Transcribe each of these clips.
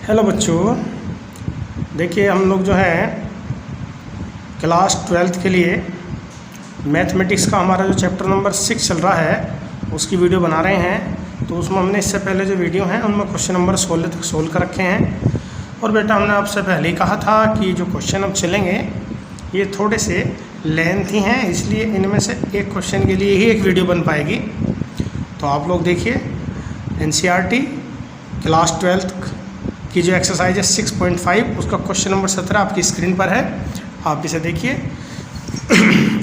Hello बच्चों, देखिए हम लोग जो है क्लास 12th के लिए मैथमेटिक्स का हमारा जो चैप्टर नंबर 6 चल रहा है उसकी वीडियो बना रहे हैं। तो उसमें हमने इससे पहले जो वीडियो हैं उनमें क्वेश्चन नंबर 16 तक सोल्व कर रखे हैं। और बेटा हमने आपसे पहले ही कहा था कि जो क्वेश्चन अब चलेंगे ये थोड़े से लेंथी हैं, इसलिए इनमें से एक क्वेश्चन के लिए ही एक वीडियो बन पाएगी। तो आप लोग देखिए NCERT क्लास 12th की जो एक्सरसाइज है 6.5 उसका क्वेश्चन नंबर 17 आपकी स्क्रीन पर है, आप इसे देखिए।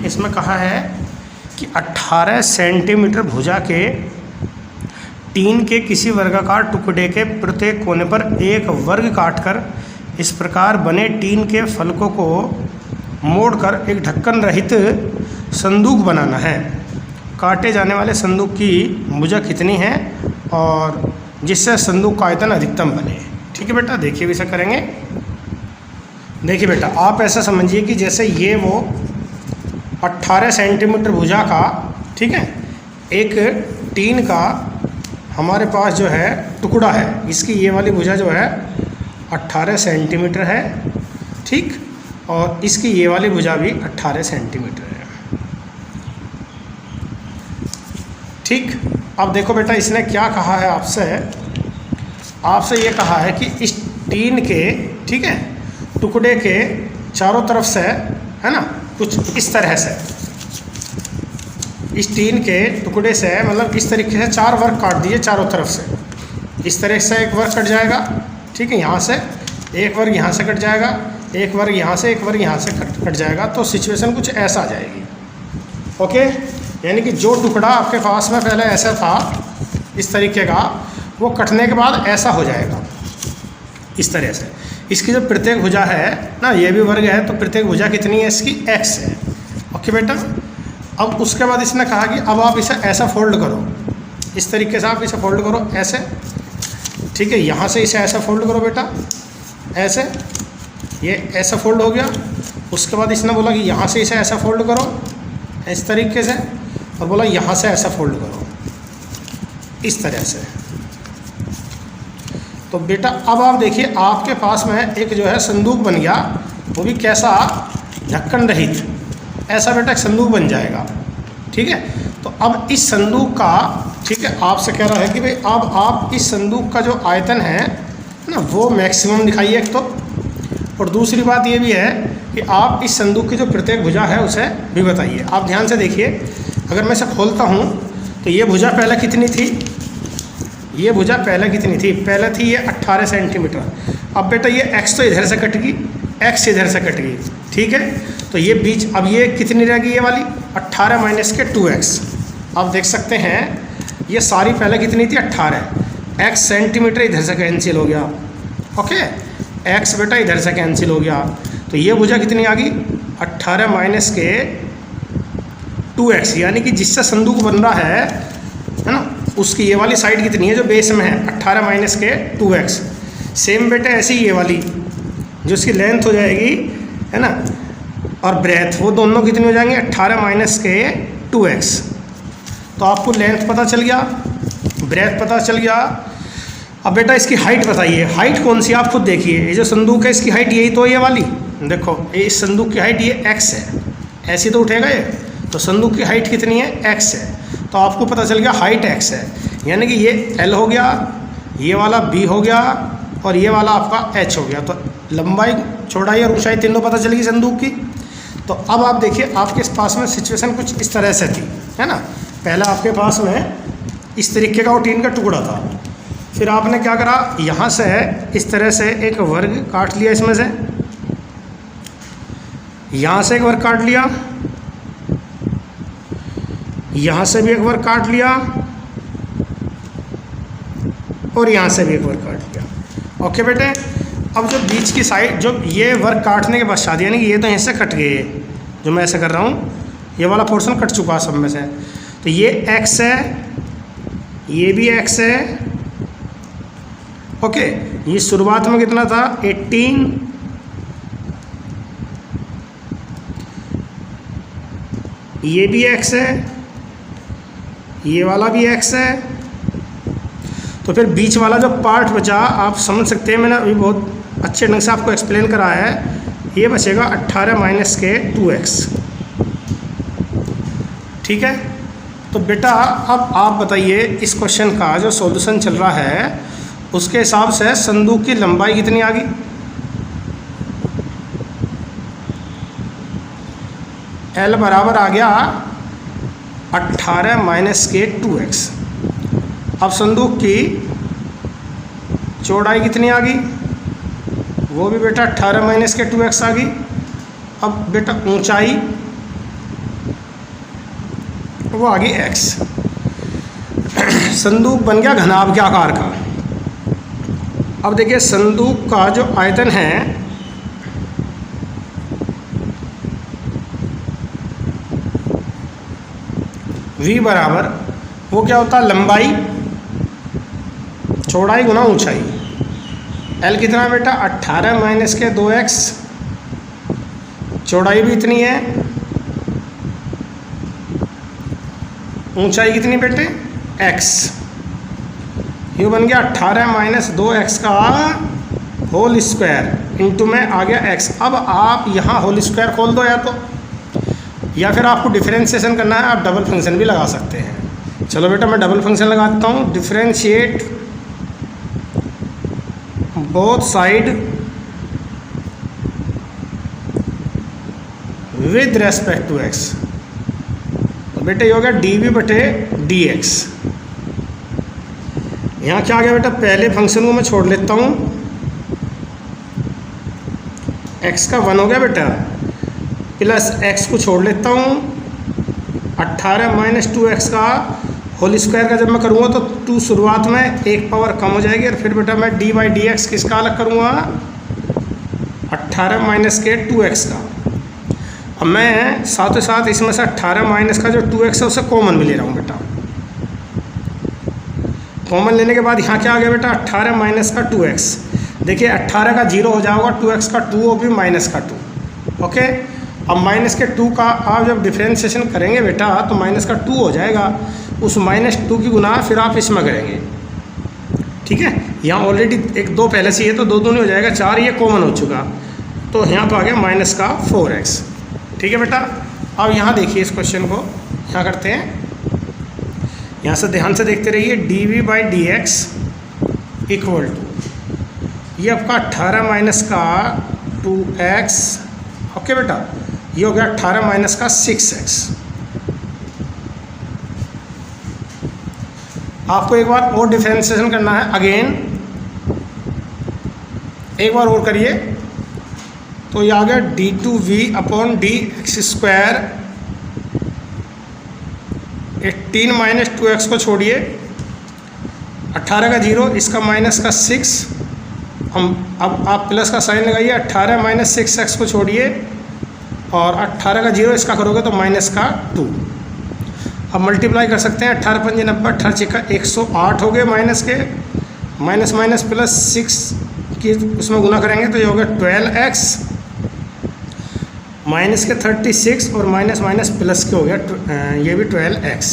इसमें कहा है कि 18 सेंटीमीटर भुजा के टीन के किसी वर्गाकार टुकड़े के प्रत्येक कोने पर एक वर्ग काटकर इस प्रकार बने टीन के फलकों को मोड़कर एक ढक्कन रहित संदूक बनाना है। काटे जाने वाले संदूक की भुजा कितनी है और जिससे संदूक का आयतन अधिकतम बने। ठीक है बेटा, देखिए भी ऐसा करेंगे। देखिए बेटा, आप ऐसा समझिए कि जैसे ये वो 18 सेंटीमीटर भुजा का, ठीक है, एक टीन का हमारे पास जो है टुकड़ा है, इसकी ये वाली भुजा जो है 18 सेंटीमीटर है, ठीक, और इसकी ये वाली भुजा भी 18 सेंटीमीटर है, ठीक। अब देखो बेटा, इसने क्या कहा है आपसे ये कहा है कि इस टीन के, ठीक है, टुकड़े के चारों तरफ से, है ना, कुछ इस तरह से इस टीन के टुकड़े से मतलब इस तरीके से 4 वर्ग काट दिए चारों तरफ से। इस तरह से एक वर्ग कट जाएगा, ठीक है, यहाँ से एक वर्ग, यहाँ से कट जाएगा, एक वर्ग यहाँ से, एक वर्ग यहाँ से कट जाएगा। तो सिचुएशन कुछ ऐसा आ जाएगी। ओके, यानी कि जो टुकड़ा आपके पास में पहले ऐसा था इस तरीके का, वो कटने के बाद ऐसा हो जाएगा इस तरह से। इसकी जो प्रत्येक भुजा है ना, ये भी वर्ग है, तो प्रत्येक भुजा कितनी है इसकी? x है। ओके बेटा, अब उसके बाद इसने कहा कि अब आप इसे ऐसा फोल्ड करो, इस तरीके से आप इसे फोल्ड करो ऐसे, ठीक है, यहाँ से इसे ऐसा फोल्ड करो बेटा, ऐसे, ये ऐसा फोल्ड हो गया। उसके बाद इसने बोला कि यहाँ से इसे ऐसा फोल्ड करो इस तरीके से, और बोला यहाँ से ऐसा फोल्ड करो इस तरह से। तो बेटा अब आप देखिए, आपके पास में एक जो है संदूक बन गया, वो भी कैसा? ढक्कन रहित, ऐसा बेटा एक संदूक बन जाएगा, ठीक है। तो अब इस संदूक का, ठीक है, आपसे कह रहा है कि भाई अब आप इस संदूक का जो आयतन है ना, वो मैक्सिमम दिखाइए एक तो, और दूसरी बात ये भी है कि आप इस संदूक की जो प्रत्येक भुजा है उसे भी बताइए। आप ध्यान से देखिए, अगर मैं इसे खोलता हूँ तो ये भुजा पहले कितनी थी? ये भुजा पहले कितनी थी? पहले थी ये 18 सेंटीमीटर। अब बेटा ये x तो इधर से कट गई, x इधर से कट गई, ठीक है, तो ये बीच, अब ये कितनी रहेगी? ये वाली 18 माइनस के 2x। आप देख सकते हैं ये सारी पहले कितनी थी? 18। x सेंटीमीटर इधर से कैंसिल हो गया, ओके, x बेटा इधर से कैंसिल हो गया, तो ये भुजा कितनी आ गई? 18 माइनस के 2x, यानी कि जिससे संदूक बन रहा है ना, उसकी ये वाली साइड कितनी है जो बेस में है? 18 माइनस के 2x। सेम बेटा ऐसी ये वाली जो इसकी लेंथ हो जाएगी, है ना, और ब्रेथ, वो दोनों कितनी हो जाएंगे? 18 माइनस के 2x। तो आपको लेंथ पता चल गया, ब्रेथ पता चल गया। अब बेटा इसकी हाइट बताइए, हाइट कौन सी? आप खुद देखिए, ये जो संदूक है इसकी हाइट यही तो, ये वाली देखो, इस संदूक की हाइट ये x है, ऐसी तो उठेगा ये, तो संदूक की हाइट कितनी है? x है। तो आपको पता चल गया हाइट x है, यानी कि ये L हो गया, ये वाला B हो गया, और ये वाला आपका h हो गया। तो लंबाई, चौड़ाई और ऊंचाई तीनों पता चल गई संदूक की। तो अब आप देखिए, आपके पास में सिचुएशन कुछ इस तरह से थी, है ना। पहले आपके पास में इस तरीके का वो टीन का टुकड़ा था, फिर आपने क्या करा, यहाँ से इस तरह से एक वर्ग काट लिया, इसमें से यहाँ से एक वर्ग काट लिया, यहाँ से भी एक वर्ग काट लिया, और यहाँ से भी एक वर्ग काट लिया। ओके बेटे, अब जो बीच की साइड, जो ये वर्ग काटने के पश्चात, यानी कि ये तो यहाँ से कट गए, जो मैं ऐसे कर रहा हूँ, ये वाला पोर्शन कट चुका है सब में से, तो ये x है, ये भी x है, ओके। ये शुरुआत में कितना था? 18, ये भी x है, ये वाला भी x है, तो फिर बीच वाला जो पार्ट बचा आप समझ सकते हैं, मैंने अभी बहुत अच्छे ढंग से आपको एक्सप्लेन कराया है। ये बचेगा 18 माइनस के 2x। ठीक है, तो बेटा अब आप बताइए इस क्वेश्चन का जो सॉल्यूशन चल रहा है उसके हिसाब से संदूक की लंबाई कितनी आ गई? L बराबर आ गया 18 माइनस के 2x। अब संदूक की चौड़ाई कितनी आ गई? वो भी बेटा 18 माइनस के 2x आ गई। अब बेटा ऊंचाई वो आ गई x। संदूक बन गया घनाभ के आकार का। अब देखिए संदूक का जो आयतन है v बराबर वो क्या होता है? लंबाई चौड़ाई गुना ऊंचाई। L कितना बेटा? 18 माइनस के 2x। चौड़ाई भी इतनी है, ऊंचाई कितनी बेटे? x। ये बन गया 18 माइनस 2x का होल स्क्वायर इंटू में आ गया x। अब आप यहाँ होल स्क्वायर खोल दो या फिर आपको डिफरेंशिएशन करना है, आप डबल फंक्शन भी लगा सकते हैं। चलो बेटा मैं डबल फंक्शन लगाता हूँ। Differentiate both side with respect to x। तो बेटे ये हो गया dv बटे dx। यहाँ क्या आ गया बेटा? पहले फंक्शन को मैं छोड़ लेता हूँ, x का 1 हो गया बेटा, प्लस x को छोड़ लेता हूँ 18 माइनस 2x का होल स्क्वायर का जब मैं करूँगा तो 2 शुरुआत में एक पावर कम हो जाएगी और फिर बेटा मैं d बाई डी एक्स किसका अलग करूँगा? 18 माइनस के 2x का। अब मैं साथ ही साथ इसमें से 18 माइनस का जो 2x है उसे कॉमन भी ले रहा हूँ बेटा। कॉमन लेने के बाद यहाँ क्या आ गया बेटा? 18 माइनस का 2x। देखिए 18 का 0 हो जाएगा, 2x का 2 हो भी माइनस का 2। ओके, अब माइनस के 2 का आप जब डिफ्रेंशिएशन करेंगे बेटा तो माइनस का 2 हो जाएगा, उस माइनस 2 की गुना फिर आप इसमें करेंगे। ठीक है, यहाँ ऑलरेडी 1 2 पहले से ही है तो 2 2 नहीं हो जाएगा, 4 ये कॉमन हो चुका, तो यहाँ पर आ गया माइनस का 4x। ठीक है बेटा, अब यहाँ देखिए इस क्वेश्चन को यहाँ करते हैं, यहाँ से ध्यान से देखते रहिए। dv by d x equal to ये आपका 18 माइनस का 2x। ओके बेटा, ये हो गया 18 माइनस का 6x। आपको एक बार और डिफरेंशिएशन करना है, अगेन एक बार और करिए तो ये आ गया d2v upon D x square. 18 minus 2x को छोड़िए, 18 का 0 इसका माइनस का 6, हम अब आप प्लस का साइन लगाइए। 18 माइनस 6x को छोड़िए और 18 का 0 इसका करोगे तो माइनस का 2। अब मल्टीप्लाई कर सकते हैं, 18 पंजे 90, 18 छक्का 108 हो गए माइनस के, माइनस माइनस प्लस 6 की उसमें गुना करेंगे तो ये होगा 12x, माइनस के 36 और माइनस माइनस प्लस के हो गया ये भी 12x।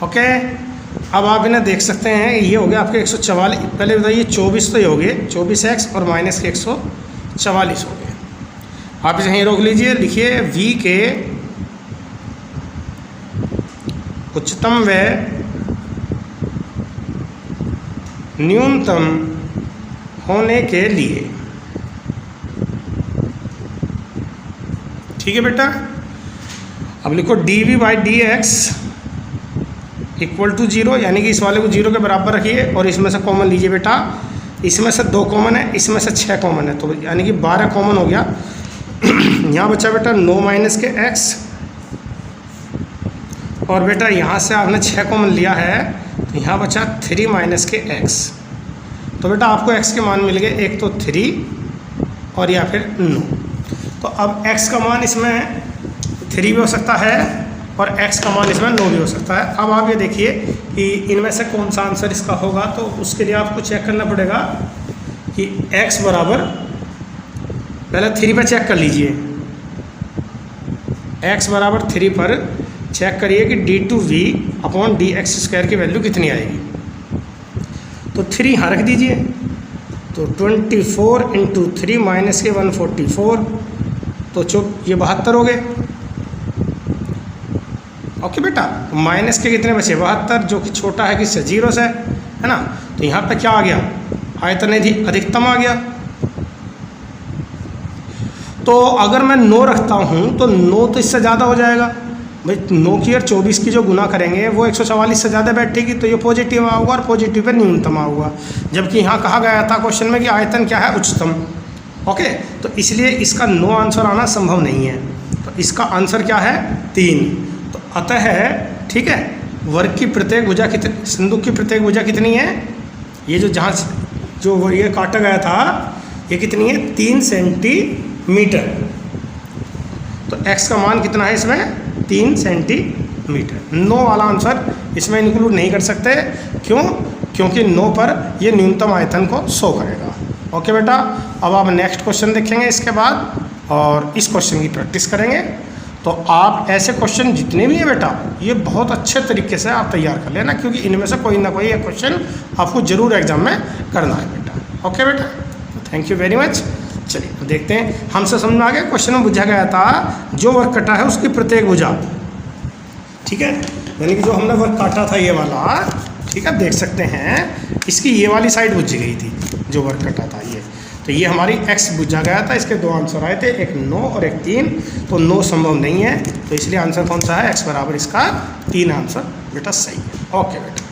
ओके, अब आप इन्हें देख सकते हैं, ये हो गया आपके 144। पहले बताइए 24 तो ये हो गए 24x और माइनस के 144 हो गए। आप इसे यहीं रोक लीजिए, लिखिए v के उच्चतम व न्यूनतम होने के लिए। ठीक है बेटा, अब लिखो dv by d x equal to 0, यानी कि इस वाले को 0 के बराबर रखिए और इसमें से कॉमन लीजिए बेटा। इसमें से 2 कॉमन है, इसमें से 6 कॉमन है, तो यानी कि 12 कॉमन हो गया। यहाँ बचा बेटा 9 माइनस के x, और बेटा यहाँ से आपने 6 कॉमन लिया है तो यहाँ बचा 3 माइनस के x। तो बेटा आपको x के मान मिल गए, एक तो 3 और या फिर 9। तो अब x का मान इसमें 3 भी हो सकता है और x का मान इसमें 9 भी हो सकता है। अब आप ये देखिए कि इनमें से कौन सा आंसर इसका होगा, तो उसके लिए आपको चेक करना पड़ेगा कि x बराबर, पहले 3 पर चेक कर लीजिए, x बराबर 3 पर चेक करिए कि d2v upon D x square की वैल्यू कितनी आएगी। तो 3 यहाँ रख दीजिए, तो 24 इंटू 3 माइनस के 144, तो ये 72 हो गए। ओके बेटा, माइनस के कितने बचे? 72, जो कि छोटा है किससे? 0 से, है ना। तो यहाँ पे क्या आ गया? आयतन अधिकतम आ गया। तो अगर मैं 9 रखता हूँ तो 9 तो इससे ज़्यादा हो जाएगा भाई। 9 की और 24 की जो गुना करेंगे वो 144 से ज़्यादा बैठेगी, तो ये पॉजिटिव होगा और पॉजिटिव पे न्यूनतम होगा। जबकि यहाँ कहा गया था क्वेश्चन में कि आयतन क्या है? उच्चतम। ओके, तो इसलिए इसका 9 आंसर आना संभव नहीं है। तो इसका आंसर क्या है? 3। तो अतः ठीक है, वर्ग की प्रत्येक भुजा कितनी, संदूक की प्रत्येक भुजा कितनी है? ये जो जहाँ जो ये काटा गया था ये कितनी है? 3 सेंटीमीटर। तो x का मान कितना है इसमें? 3 सेंटीमीटर। 9 वाला आंसर इसमें इंक्लूड नहीं कर सकते। क्यों? क्योंकि 9 पर ये न्यूनतम आयतन को शो करेगा। ओके बेटा, अब आप नेक्स्ट क्वेश्चन देखेंगे इसके बाद और इस क्वेश्चन की प्रैक्टिस करेंगे। तो आप ऐसे क्वेश्चन जितने भी हैं बेटा, ये बहुत अच्छे तरीके से आप तैयार कर लेना, क्योंकि इनमें से कोई ना कोई एक क्वेश्चन आपको जरूर एग्जाम में करना है बेटा। ओके बेटा, थैंक यू वेरी मच। चलिए देखते हैं, हमसे समझ में आ गया। क्वेश्चन में पूछा गया था जो वर्ग कटा है उसकी प्रत्येक भुजा, ठीक है, यानी कि जो हमने वर्ग काटा था ये वाला, ठीक है, देख सकते हैं इसकी ये वाली साइड बुझ गई थी जो वर्ग कटा था ये। तो ये हमारी x बुझा गया था। इसके 2 आंसर आए थे, एक 9 और एक 3। तो 9 संभव नहीं है, तो इसलिए आंसर कौन सा है? x बराबर इसका 3 आंसर बेटा सही है। ओके बेटा।